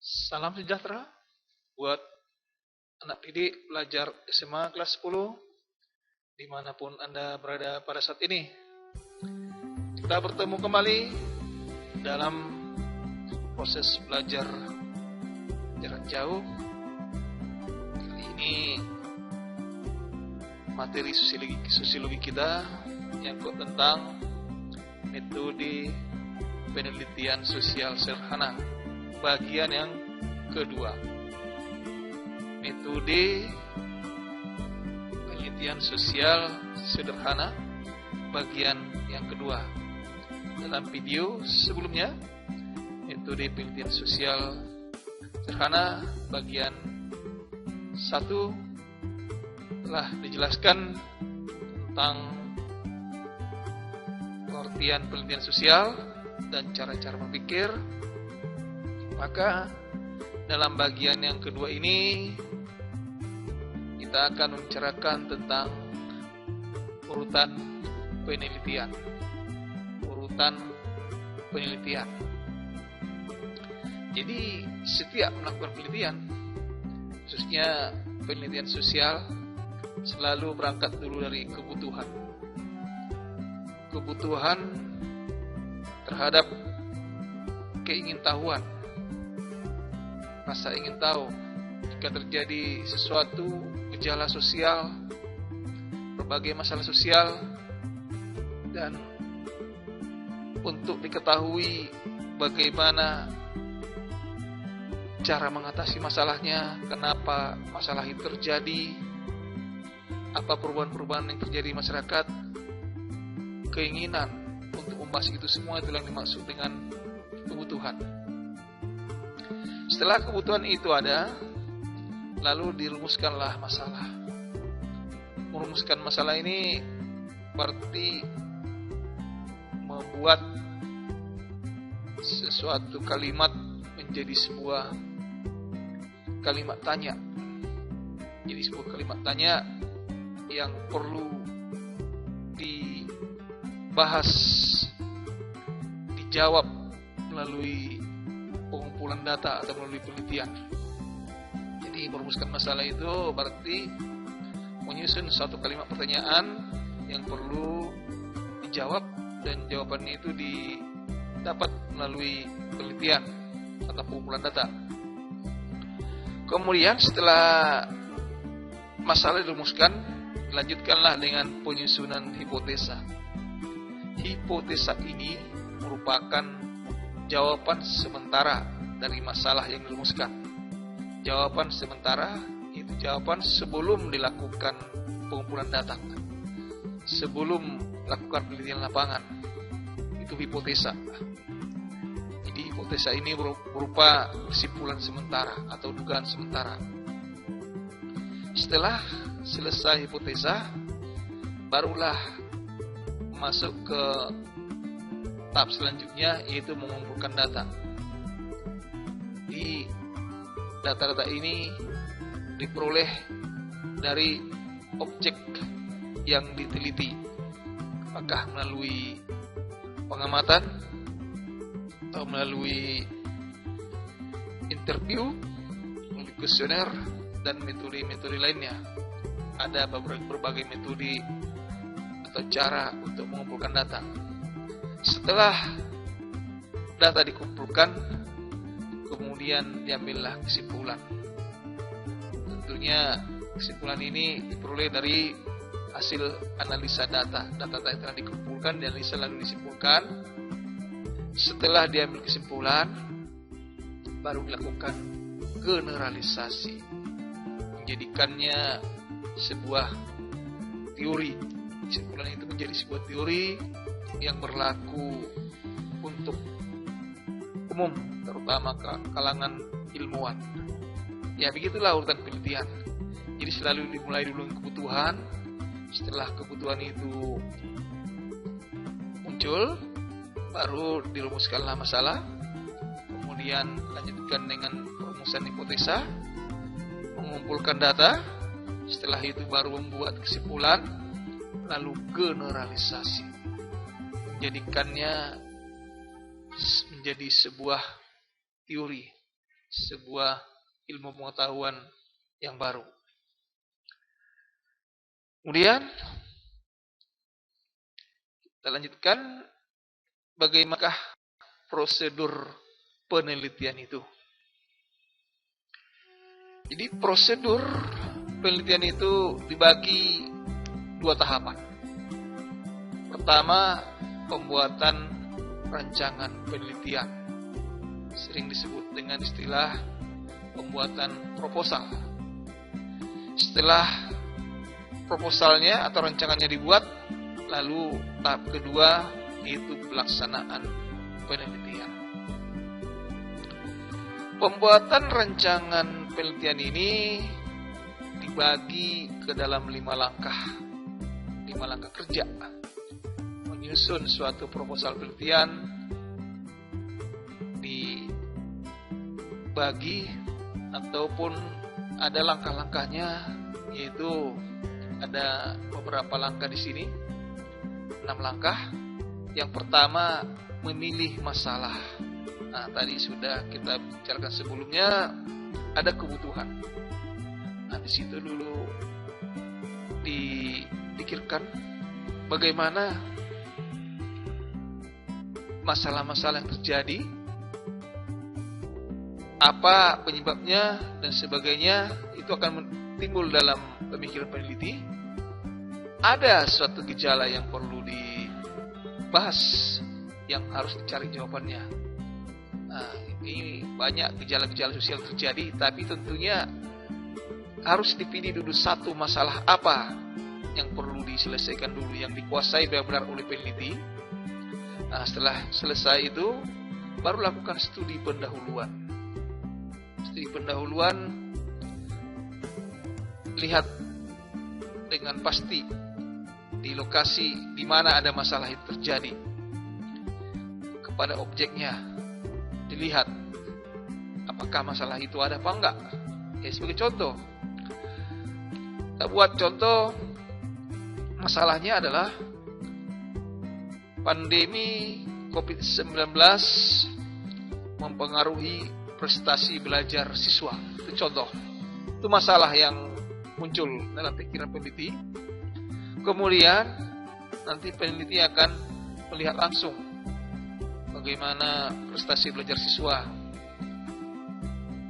Salam sejahtera buat anak didik pelajar SMA kelas 10 dimanapun Anda berada pada saat ini. Kita bertemu kembali dalam proses belajar jarak jauh. Kali ini materi sosiologi kita yang tentang metode penelitian sosial sederhana, bagian yang kedua. Metode penelitian sosial sederhana, bagian yang kedua. Dalam video sebelumnya, metode penelitian sosial sederhana bagian 1 telah dijelaskan tentang pengertian penelitian sosial dan cara-cara berpikir. Maka dalam bagian yang kedua ini kita akan membicarakan tentang urutan penelitian. Jadi setiap melakukan penelitian, khususnya penelitian sosial, selalu berangkat dulu dari kebutuhan terhadap keingintahuan, rasa ingin tahu jika terjadi sesuatu gejala sosial, berbagai masalah sosial, dan untuk diketahui bagaimana cara mengatasi masalahnya, kenapa masalah itu terjadi, apa perubahan-perubahan yang terjadi di masyarakat, keinginan untuk membahas itu semua, itulah yang dimaksud dengan kebutuhan. Setelah kebutuhan itu ada, lalu dirumuskanlah masalah. Merumuskan masalah ini berarti membuat sesuatu kalimat menjadi sebuah kalimat tanya. Jadi sebuah kalimat tanya yang perlu dibahas, dijawab melalui pengumpulan data atau melalui penelitian. Jadi merumuskan masalah itu berarti menyusun suatu kalimat pertanyaan yang perlu dijawab, dan jawabannya itu didapat melalui penelitian atau pengumpulan data. Kemudian setelah masalah dirumuskan, lanjutkanlah dengan penyusunan hipotesa. Hipotesa ini merupakan jawaban sementara dari masalah yang dirumuskan. Jawaban sementara itu jawaban sebelum dilakukan pengumpulan data, sebelum lakukan penelitian lapangan. Itu hipotesa. Jadi hipotesa ini berupa kesimpulan sementara atau dugaan sementara. Setelah selesai hipotesa, barulah masuk ke tahap selanjutnya, yaitu mengumpulkan data. Di data-data ini diperoleh dari objek yang diteliti, apakah melalui pengamatan atau melalui interview, melalui kuesioner, dan metode-metode lainnya. Ada berbagai metode atau cara untuk mengumpulkan data. Setelah data dikumpulkan, kemudian diambillah kesimpulan. Tentunya kesimpulan ini diperoleh dari hasil analisa data. Data-data yang telah dikumpulkan, dianalisa lalu disimpulkan. Setelah diambil kesimpulan, baru dilakukan generalisasi, menjadikannya sebuah teori. Kesimpulan itu menjadi sebuah teori yang berlaku untuk umum, terutama kalangan ilmuwan. Ya, begitulah urutan penelitian. Jadi selalu dimulai dulu dengan kebutuhan. Setelah kebutuhan itu muncul, baru dirumuskanlah masalah. Kemudian lanjutkan dengan perumusan hipotesa, mengumpulkan data. Setelah itu baru membuat kesimpulan, lalu generalisasi, menjadikannya menjadi sebuah teori, sebuah ilmu pengetahuan yang baru. Kemudian kita lanjutkan, bagaimanakah prosedur penelitian itu. Jadi prosedur penelitian itu dibagi 2 tahapan. Pertama, pembuatan rancangan penelitian, sering disebut dengan istilah pembuatan proposal. Setelah proposalnya atau rancangannya dibuat, lalu tahap kedua yaitu pelaksanaan penelitian. Pembuatan rancangan penelitian ini dibagi ke dalam 5 langkah kerja. Menyusun suatu proposal penelitian dibagi ataupun ada langkah-langkahnya, yaitu ada beberapa langkah di sini, 6 langkah. Yang pertama, memilih masalah. Nah, tadi sudah kita bicarakan sebelumnya, ada kebutuhan. Nah, di situ dulu dipikirkan bagaimana masalah-masalah yang terjadi, apa penyebabnya dan sebagainya. Itu akan timbul dalam pemikiran peneliti. Ada suatu gejala yang perlu dibahas, yang harus dicari jawabannya. Nah, ini banyak gejala-gejala sosial terjadi, tapi tentunya harus dipilih dulu satu masalah apa yang perlu diselesaikan dulu, yang dikuasai benar-benar oleh peneliti. Nah, setelah selesai itu, baru lakukan studi pendahuluan. Studi pendahuluan, lihat dengan pasti di lokasi di mana ada masalah itu terjadi. Kepada objeknya dilihat apakah masalah itu ada apa enggak. Ya, sebagai contoh, kita buat contoh, masalahnya adalah pandemi COVID-19 mempengaruhi prestasi belajar siswa. Itu contoh. Itu masalah yang muncul dalam pikiran peneliti. Kemudian nanti peneliti akan melihat langsung bagaimana prestasi belajar siswa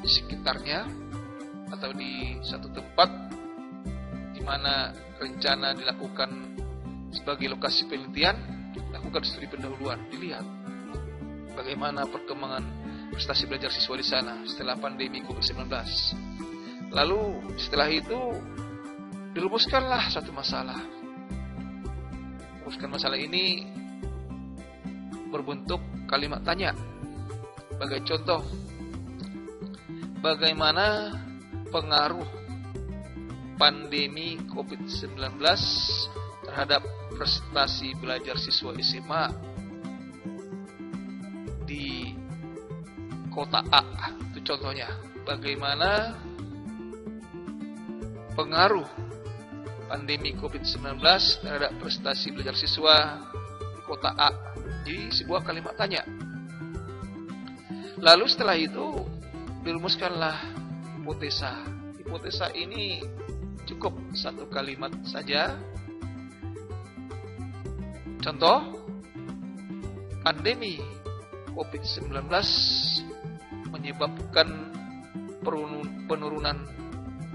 di sekitarnya atau di satu tempat di mana rencana dilakukan sebagai lokasi penelitian. Lakukan studi pendahuluan, dilihat bagaimana perkembangan prestasi belajar siswa di sana setelah pandemi COVID-19. Lalu setelah itu dirumuskanlah satu masalah. Rumuskan masalah ini berbentuk kalimat tanya. Sebagai contoh, bagaimana pengaruh pandemi COVID-19 terhadap prestasi belajar siswa SMA di kota A. Itu contohnya. Bagaimana pengaruh pandemi COVID-19 terhadap prestasi belajar siswa di kota A. Jadi sebuah kalimat tanya. Lalu setelah itu dirumuskanlah hipotesa. Hipotesa ini cukup satu kalimat saja. Contoh, pandemi COVID-19 menyebabkan penurunan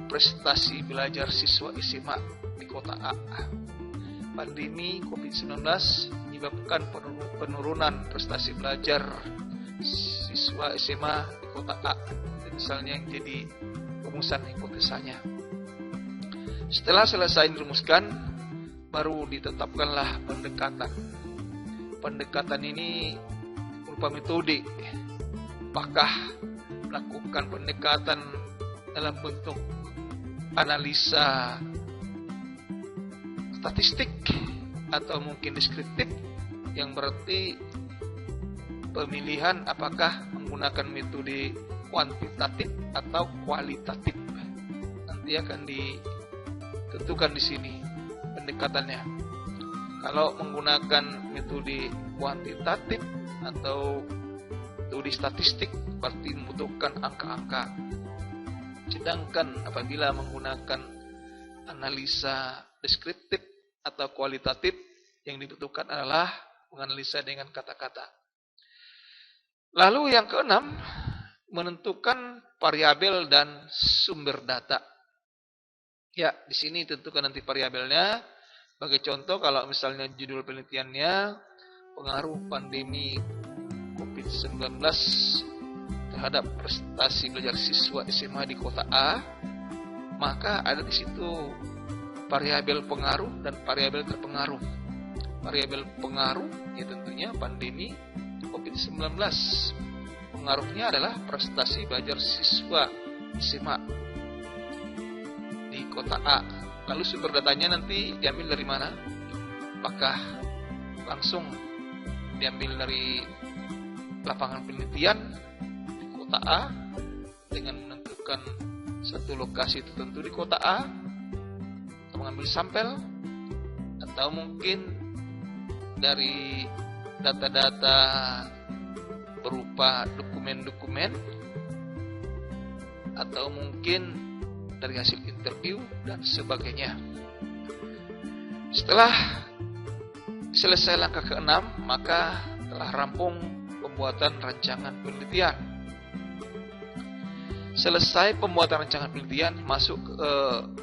prestasi belajar siswa SMA di kota A. Pandemi COVID-19 menyebabkan penurunan prestasi belajar siswa SMA di kota A. Misalnya yang jadi rumusan hipotesanya. Setelah selesai dirumuskan, baru ditetapkanlah pendekatan. Pendekatan ini berupa metode. Apakah melakukan pendekatan dalam bentuk analisa statistik atau mungkin deskriptif, yang berarti pemilihan apakah menggunakan metode kuantitatif atau kualitatif. Nanti akan ditentukan di sini pendekatannya. Kalau menggunakan metode kuantitatif atau metode statistik berarti membutuhkan angka-angka. Sedangkan apabila menggunakan analisa deskriptif atau kualitatif, yang dibutuhkan adalah menganalisa dengan kata-kata. Lalu yang keenam, menentukan variabel dan sumber data. Ya, di sini tentukan nanti variabelnya. Sebagai contoh, kalau misalnya judul penelitiannya pengaruh pandemi COVID-19 terhadap prestasi belajar siswa SMA di kota A, maka ada di situ variabel pengaruh dan variabel terpengaruh. Variabel pengaruh ya tentunya pandemi COVID-19. Pengaruhnya adalah prestasi belajar siswa SMA di kota A. Lalu sumber datanya nanti diambil dari mana? Apakah langsung diambil dari lapangan penelitian di kota A dengan menentukan satu lokasi tertentu di kota A, atau mengambil sampel, atau mungkin dari data-data berupa dokumen-dokumen, atau mungkin dari hasil interview dan sebagainya. Setelah selesai langkah ke-6, maka telah rampung pembuatan rancangan penelitian. Selesai pembuatan rancangan penelitian, masuk ke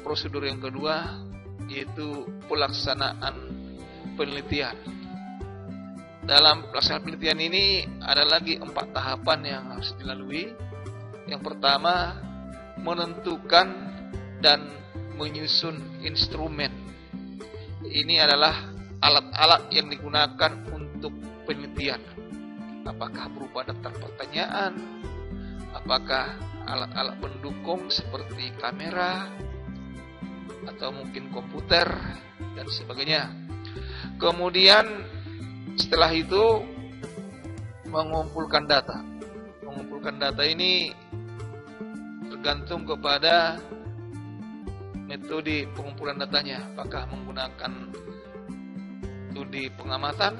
prosedur yang kedua, yaitu pelaksanaan penelitian. Dalam pelaksanaan penelitian ini ada lagi 4 tahapan yang harus dilalui. Yang pertama, menentukan dan menyusun instrumen. Ini adalah alat-alat yang digunakan untuk penelitian. Apakah berupa daftar pertanyaan, apakah alat-alat pendukung seperti kamera, atau mungkin komputer, dan sebagainya. Kemudian setelah itu mengumpulkan data. Mengumpulkan data ini tergantung kepada metode pengumpulan datanya. Apakah menggunakan metode pengamatan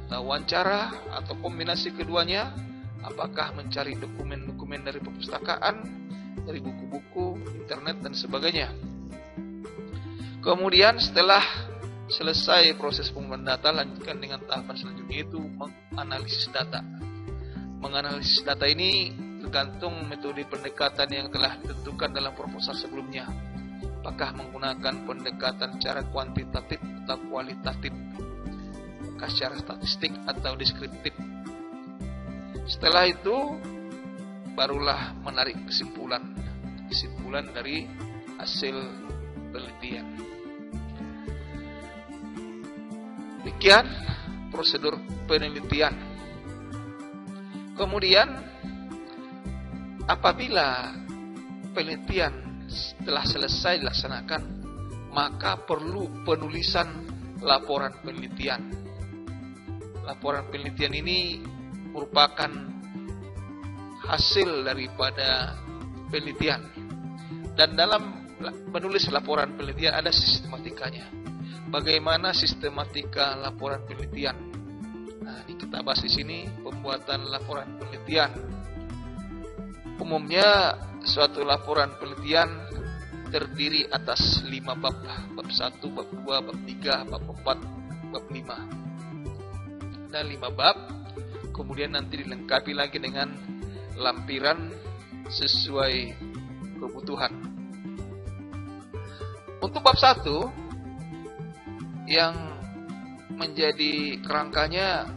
atau wawancara, atau kombinasi keduanya. Apakah mencari dokumen-dokumen dari perpustakaan, dari buku-buku, internet, dan sebagainya. Kemudian setelah selesai proses pengumpulan data, lanjutkan dengan tahapan selanjutnya, yaitu menganalisis data. Menganalisis data ini tergantung metode pendekatan yang telah ditentukan dalam proposal sebelumnya. Apakah menggunakan pendekatan secara kuantitatif atau kualitatif, apakah secara statistik atau deskriptif. Setelah itu barulah menarik kesimpulan dari hasil penelitian. Demikian prosedur penelitian. Kemudian apabila penelitian telah selesai dilaksanakan, maka perlu penulisan laporan penelitian. Laporan penelitian ini merupakan hasil daripada penelitian. Dan dalam menulis laporan penelitian ada sistematikanya. Bagaimana sistematika laporan penelitian? Nah, ini kita bahas di sini, pembuatan laporan penelitian. Umumnya suatu laporan penelitian terdiri atas 5 bab. Bab 1, bab 2, bab 3, bab 4, bab 5. Ada 5 bab. Kemudian nanti dilengkapi lagi dengan lampiran sesuai kebutuhan. Untuk bab 1 yang menjadi kerangkanya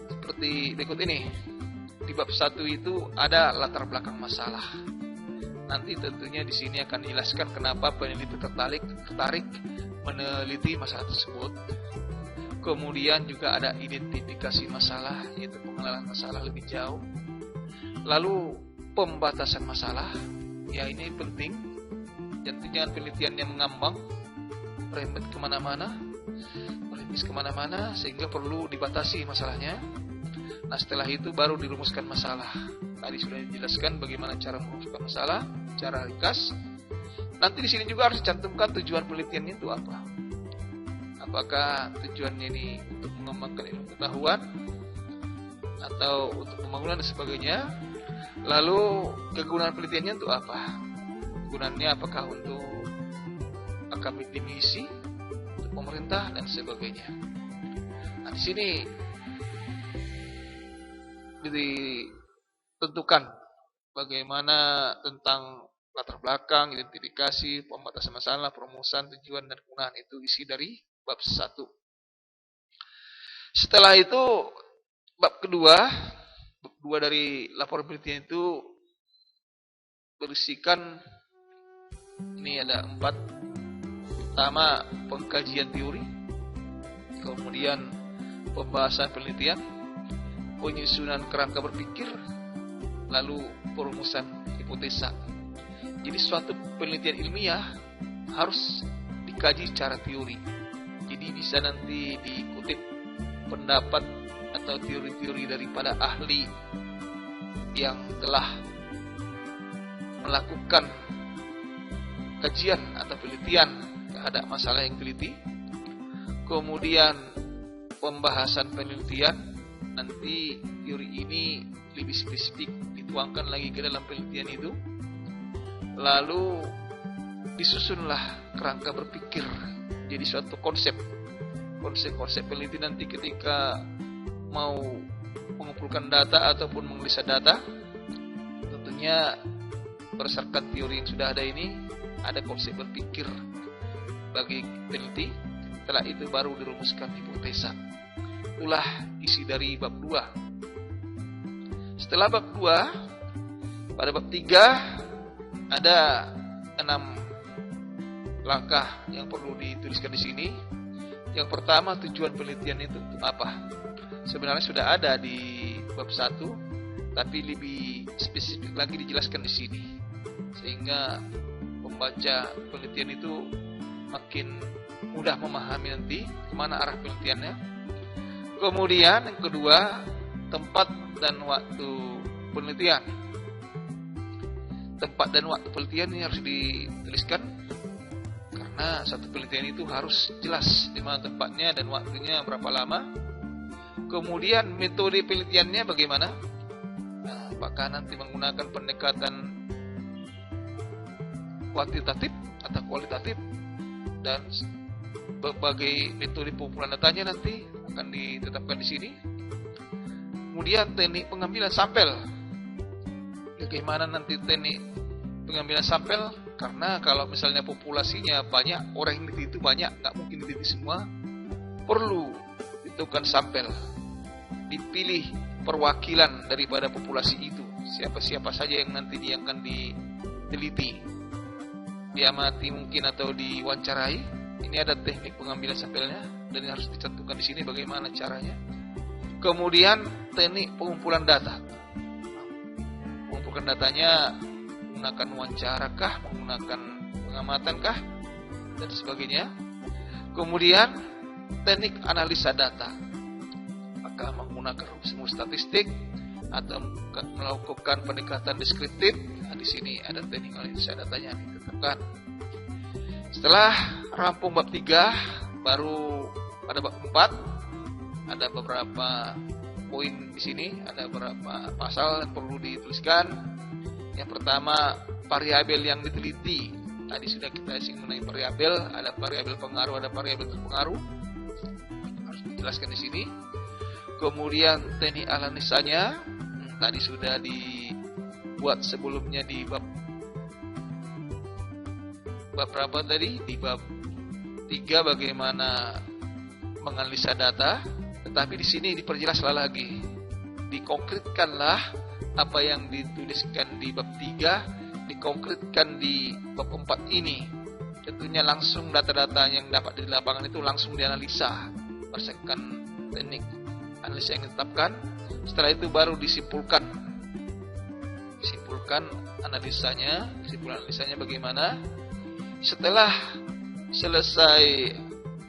seperti berikut ini. Di bab 1 itu ada latar belakang masalah. Nanti tentunya di sini akan dijelaskan kenapa peneliti tertarik meneliti masalah tersebut. Kemudian juga ada identifikasi masalah, yaitu pengenalan masalah lebih jauh. Lalu pembatasan masalah, ya ini penting. Jangan penelitian yang mengambang, merembet kemana-mana, merimis kemana-mana, sehingga perlu dibatasi masalahnya. Nah, setelah itu baru dirumuskan masalah. Tadi sudah dijelaskan bagaimana cara merumuskan masalah, cara ringkas. Nanti di sini juga harus dicantumkan tujuan penelitiannya itu apa. Apakah tujuannya ini untuk mengembangkan ilmu pengetahuan, atau untuk pembangunan dan sebagainya. Lalu kegunaan penelitiannya untuk apa? Kegunaannya apakah untuk akademisi, untuk pemerintah dan sebagainya. Nah, di sini ditentukan bagaimana tentang latar belakang, identifikasi, pembatasan masalah, perumusan, tujuan dan kegunaan. Itu isi dari bab 1. Setelah itu bab kedua dari laporan penelitian itu berisikan, ini ada 4. Pertama, pengkajian teori, kemudian pembahasan penelitian, penyusunan kerangka berpikir, lalu perumusan hipotesa. Jadi suatu penelitian ilmiah harus dikaji secara teori. Jadi bisa nanti dikutip pendapat atau teori-teori daripada ahli yang telah melakukan kajian atau penelitian terhadap masalah yang teliti. Kemudian pembahasan penelitian, nanti teori ini lebih spesifik dituangkan lagi ke dalam penelitian itu. Lalu disusunlah kerangka berpikir, jadi suatu konsep penelitian nanti ketika mau mengumpulkan data ataupun menganalisa data, tentunya berdasarkan teori yang sudah ada ini, ada konsep berpikir bagi peneliti. Setelah itu baru dirumuskan hipotesa. Itulah isi dari bab 2. Setelah bab 2, pada bab 3 ada 6 langkah yang perlu dituliskan di sini. Yang pertama, tujuan penelitian itu untuk apa? Sebenarnya sudah ada di bab 1, tapi lebih spesifik lagi dijelaskan di sini, sehingga pembaca penelitian itu makin mudah memahami nanti kemana arah penelitiannya. Kemudian yang kedua, tempat dan waktu penelitian. Tempat dan waktu penelitian ini harus dituliskan, karena satu penelitian itu harus jelas di mana tempatnya dan waktunya berapa lama. Kemudian metode penelitiannya bagaimana? Nah, apakah nanti menggunakan pendekatan kuantitatif atau kualitatif, dan berbagai metode pengumpulan datanya nanti akan ditetapkan di sini. Kemudian teknik pengambilan sampel. Bagaimana nanti teknik pengambilan sampel? Karena kalau misalnya populasinya banyak, orang yang diteliti itu banyak, nggak mungkin diteliti semua. Perlu ditentukan sampel, dipilih perwakilan daripada populasi itu. Siapa-siapa saja yang nanti dia akan diteliti, diamati mungkin atau diwawancarai. Ini ada teknik pengambilan sampelnya dan harus dicantumkan di sini bagaimana caranya. Kemudian teknik pengumpulan data. Mengumpulkan datanya menggunakan wawancara kah, menggunakan pengamatan kah, dan sebagainya. Kemudian teknik analisa data, apakah menggunakan rumus statistik atau melakukan pendekatan deskriptif. Nah, di sini ada teknik analisa datanya ditetapkan. Setelah rampung bab 3, baru pada bab 4 ada beberapa poin di sini, ada beberapa pasal yang perlu dituliskan. Yang pertama, variabel yang diteliti. Tadi sudah kita singgung mengenai variabel, ada variabel pengaruh, ada variabel terpengaruh. Harus dijelaskan di sini. Kemudian teknik analisanya, tadi sudah dibuat sebelumnya di bab berapa tadi? Di bab 3 bagaimana menganalisa data. Tetapi di sini diperjelaslah lagi, dikonkretkanlah apa yang dituliskan di bab 3, dikonkretkan di bab 4 ini. Tentunya langsung data-data yang dapat di lapangan itu langsung dianalisa berdasarkan teknik analisa yang ditetapkan. Setelah itu baru disimpulkan analisanya bagaimana. Setelah selesai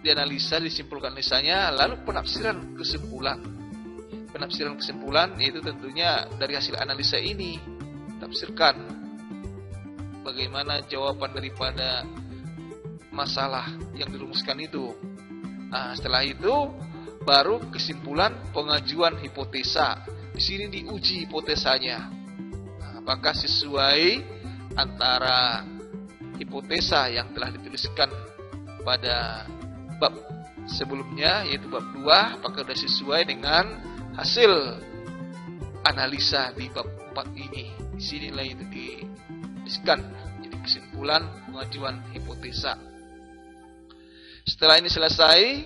dianalisa, disimpulkan analisanya, lalu penafsiran kesimpulan. Penafsiran kesimpulan yaitu tentunya dari hasil analisa ini tafsirkan bagaimana jawaban daripada masalah yang dirumuskan itu. Nah, setelah itu baru kesimpulan pengajuan hipotesa. di sini diuji hipotesanya. Nah, apakah sesuai antara hipotesa yang telah dituliskan pada bab sebelumnya, yaitu bab 2, apakah sudah sesuai dengan hasil analisa di bab 4 ini. Di sinilah itu dituliskan. Jadi kesimpulan pengajuan hipotesa. Setelah ini selesai,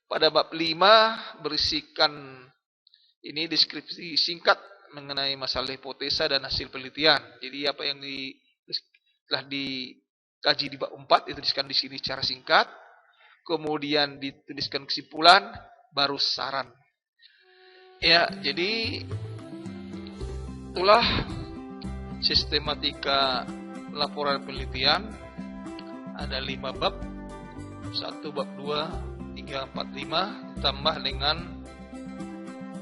pada bab 5 berisikan ini deskripsi singkat mengenai masalah hipotesa dan hasil penelitian. Jadi apa yang telah dikaji di bab 4 itu dituliskan di sini secara singkat. Kemudian dituliskan kesimpulan, baru saran. Ya, jadi itulah sistematika laporan penelitian. Ada 5 bab. 1 bab 2, 3, 4, 5 ditambah dengan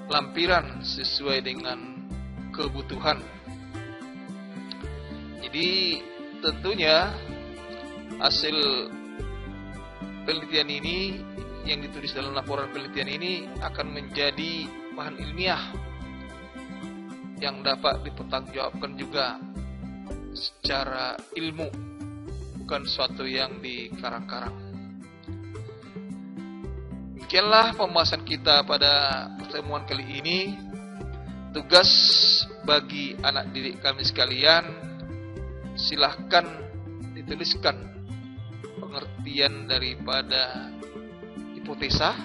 lampiran sesuai dengan kebutuhan. Jadi tentunya hasil penelitian ini yang ditulis dalam laporan penelitian ini akan menjadi bahan ilmiah yang dapat dipertanggungjawabkan juga secara ilmu, bukan suatu yang dikarang-karang. Demikianlah pembahasan kita pada pertemuan kali ini. Tugas bagi anak didik kami sekalian, silahkan dituliskan pengertian daripada hipotesa.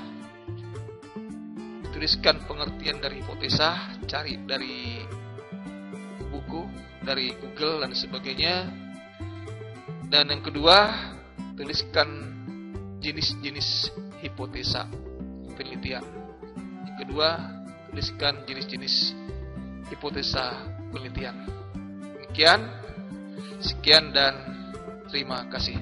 Tuliskan pengertian dari hipotesa, cari dari buku, dari Google dan sebagainya. Dan yang kedua, tuliskan jenis-jenis hipotesa penelitian. Yang kedua, tuliskan jenis-jenis hipotesa penelitian. Demikian, sekian dan terima kasih.